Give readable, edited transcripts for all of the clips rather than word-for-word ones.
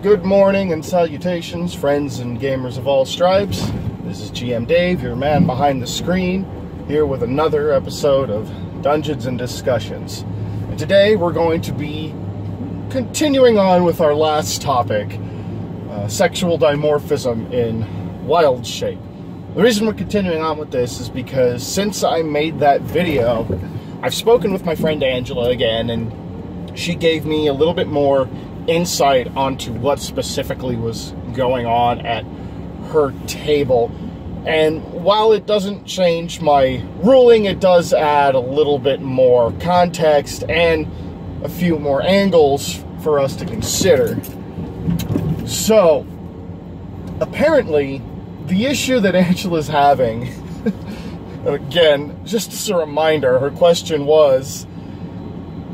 Good morning and salutations, friends and gamers of all stripes. This is GM Dave, your man behind the screen, here with another episode of Dungeons and Discussions. And today we're going to be continuing on with our last topic, sexual dimorphism in wild shape. The reason we're continuing on with this is because since I made that video, I've spoken with my friend Angela again, and she gave me a little bit more insight onto what specifically was going on at her table. And while it doesn't change my ruling, it does add a little bit more context and a few more angles for us to consider. So, apparently, the issue that Angela's having, again, just as a reminder, her question was,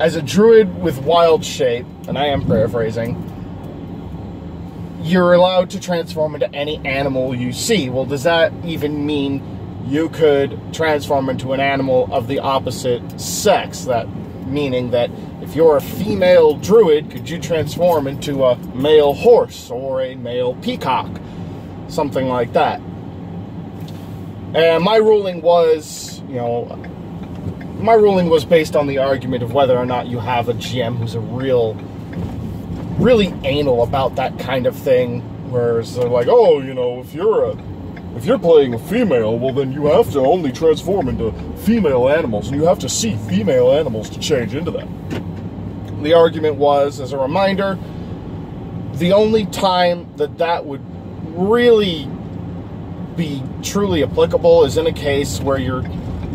as a druid with wild shape, and I am paraphrasing, you're allowed to transform into any animal you see. Well, does that even mean you could transform into an animal of the opposite sex? That meaning that if you're a female druid, could you transform into a male horse or a male peacock? Something like that. And my ruling was, my ruling was based on the argument of whether or not you have a GM who's a really anal about that kind of thing, whereas they're like, oh, if you're playing a female, well then you have to only transform into female animals, and you have to see female animals to change into them. The argument was, as a reminder, the only time that would really be truly applicable is in a case where you're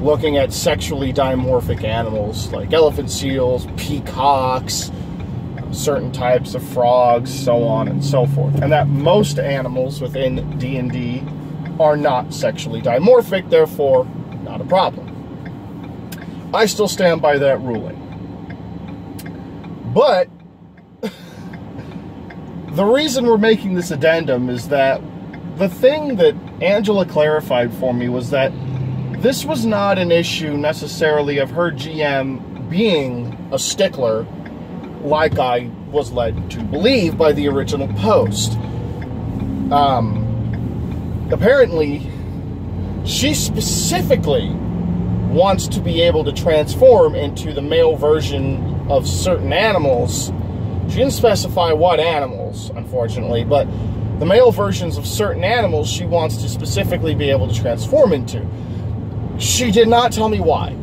looking at sexually dimorphic animals like elephant seals, peacocks, certain types of frogs, so on and so forth. And that most animals within D&D are not sexually dimorphic, therefore not a problem. I still stand by that ruling. But the reason we're making this addendum is that the thing that Angela clarified for me was that this was not an issue necessarily of her GM being a stickler like I was led to believe by the original post. Apparently, she specifically wants to be able to transform into the male version of certain animals. She didn't specify what animals, unfortunately, but the male versions of certain animals she wants to specifically be able to transform into. She did not tell me why.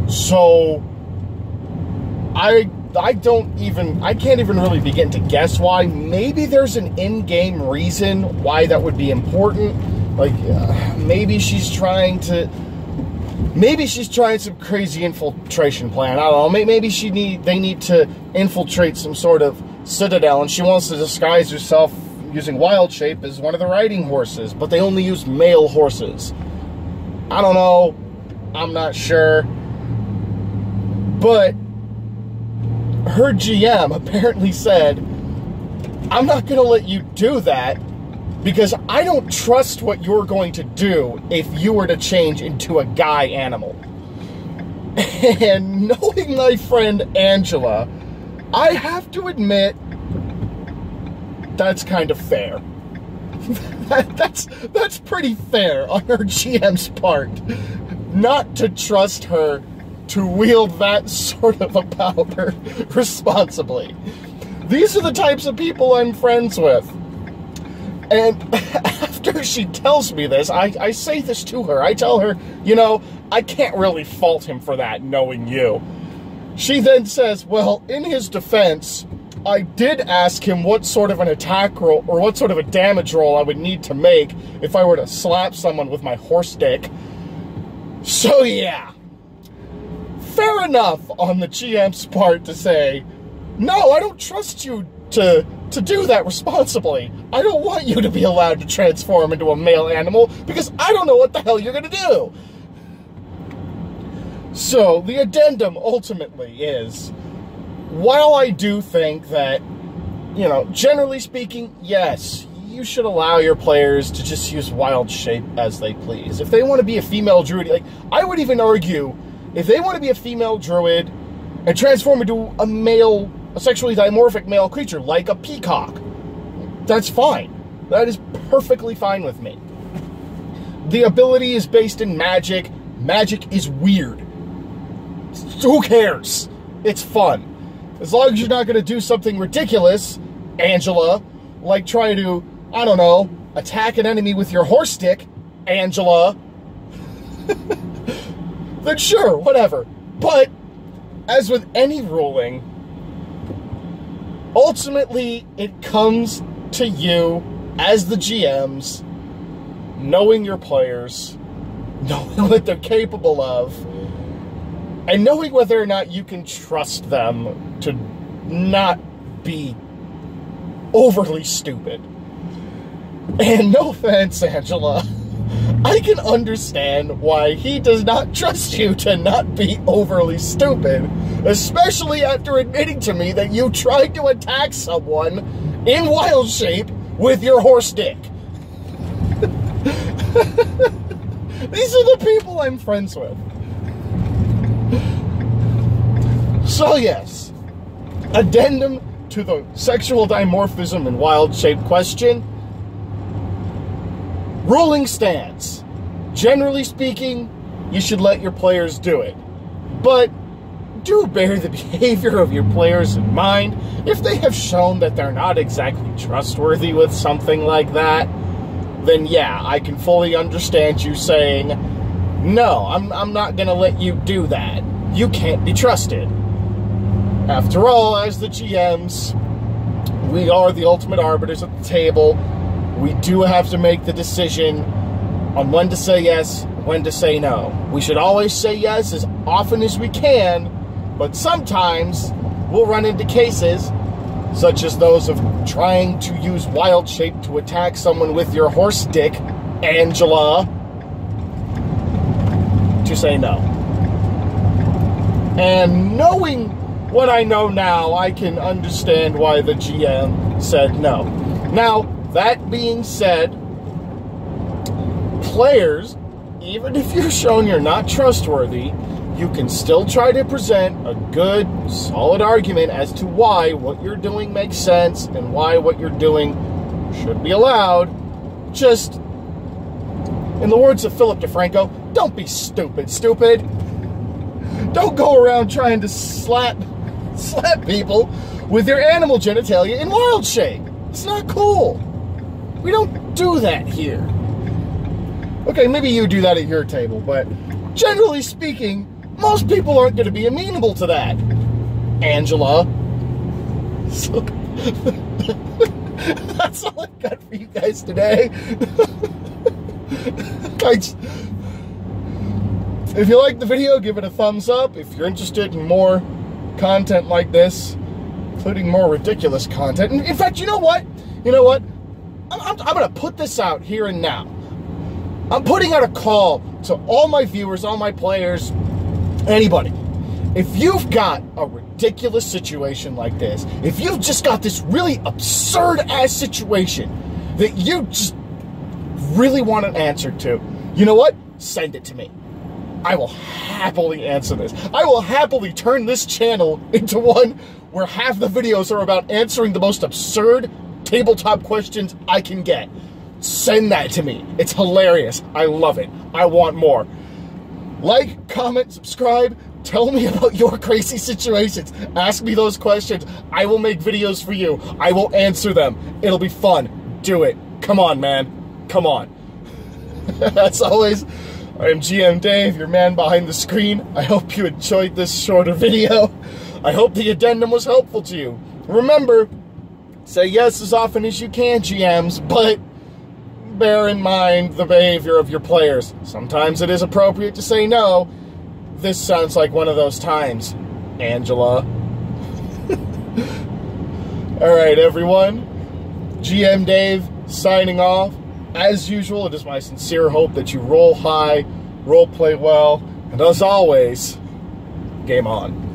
So, I can't even really begin to guess why. Maybe there's an in-game reason why that would be important. Like, maybe she's trying some crazy infiltration plan. I don't know. Maybe they need to infiltrate some sort of citadel, and she wants to disguise herself using wild shape as one of the riding horses, but they only use male horses. I don't know. I'm not sure. But her GM apparently said, I'm not going to let you do that because I don't trust what you're going to do if you were to change into a guy animal. And knowing my friend Angela, I have to admit, that's kind of fair. That's pretty fair on her GM's part, not to trust her to wield that sort of a power responsibly. These are the types of people I'm friends with. And after she tells me this, I say this to her. I tell her, I can't really fault him for that, knowing you. She then says, well, in his defense, I did ask him what sort of an attack roll, or what sort of a damage roll I would need to make if I were to slap someone with my horse dick. So yeah, fair enough on the GM's part to say, no, I don't trust you to do that responsibly. I don't want you to be allowed to transform into a male animal because I don't know what the hell you're gonna do. So the addendum ultimately is, while I do think that, generally speaking, yes, you should allow your players to just use wild shape as they please. If they want to be a female druid, I would even argue, if they want to be a female druid and transform into a sexually dimorphic male creature, like a peacock, That's fine. That is perfectly fine with me. The ability is based in magic. Magic is weird. Who cares? It's fun. As long as you're not going to do something ridiculous, Angela, like try to, I don't know, attack an enemy with your horse stick, Angela, then sure, whatever. But, as with any ruling, ultimately it comes to you, as the GMs, knowing your players, knowing what they're capable of, and knowing whether or not you can trust them to not be overly stupid. And no offense, Angela, I can understand why he does not trust you to not be overly stupid, especially after admitting to me that you tried to attack someone in wild shape with your horse dick. These are the people I'm friends with. So yes, addendum to the sexual dimorphism and wild shape question. Ruling stands. Generally speaking, you should let your players do it. But do bear the behavior of your players in mind. If they have shown that they're not exactly trustworthy with something like that, then yeah, I can fully understand you saying, no, I'm not going to let you do that. You can't be trusted. After all, as the GMs, we are the ultimate arbiters at the table. We do have to make the decision on when to say yes, when to say no. We should always say yes as often as we can, but sometimes we'll run into cases such as those of trying to use wild shape to attack someone with your horse dick, Angela, to say no. And knowing what I know now, I can understand why the GM said no. Now, that being said, players, even if you're shown you're not trustworthy, you can still try to present a good, solid argument as to why what you're doing makes sense and why what you're doing should be allowed. Just, in the words of Philip DeFranco, don't be stupid, stupid. Don't go around trying to slap people with your animal genitalia in wild shape. It's not cool. We don't do that here. Okay, maybe you do that at your table, but generally speaking, most people aren't going to be amenable to that, Angela. So, that's all I've got for you guys today. If you liked the video, give it a thumbs up. If you're interested in more content like this, including more ridiculous content. In fact, you know what? I'm going to put this out here and now. I'm putting out a call to all my viewers, all my players, anybody. If you've got a ridiculous situation like this, if you've just got this really absurd-ass situation that you just really want an answer to, you know what? Send it to me. I will happily answer this. I will happily turn this channel into one where half the videos are about answering the most absurd tabletop questions I can get. Send that to me. It's hilarious. I love it. I want more. Like, comment, subscribe. Tell me about your crazy situations. Ask me those questions. I will make videos for you. I will answer them. It'll be fun. Do it. Come on, man. Come on. As always, I am GM Dave, your man behind the screen. I hope you enjoyed this shorter video. I hope the addendum was helpful to you. Remember, say yes as often as you can, GMs, but bear in mind the behavior of your players. Sometimes it is appropriate to say no. This sounds like one of those times, Angela. Alright, everyone. GM Dave signing off. As usual, it is my sincere hope that you roll high, role play well, and as always, game on.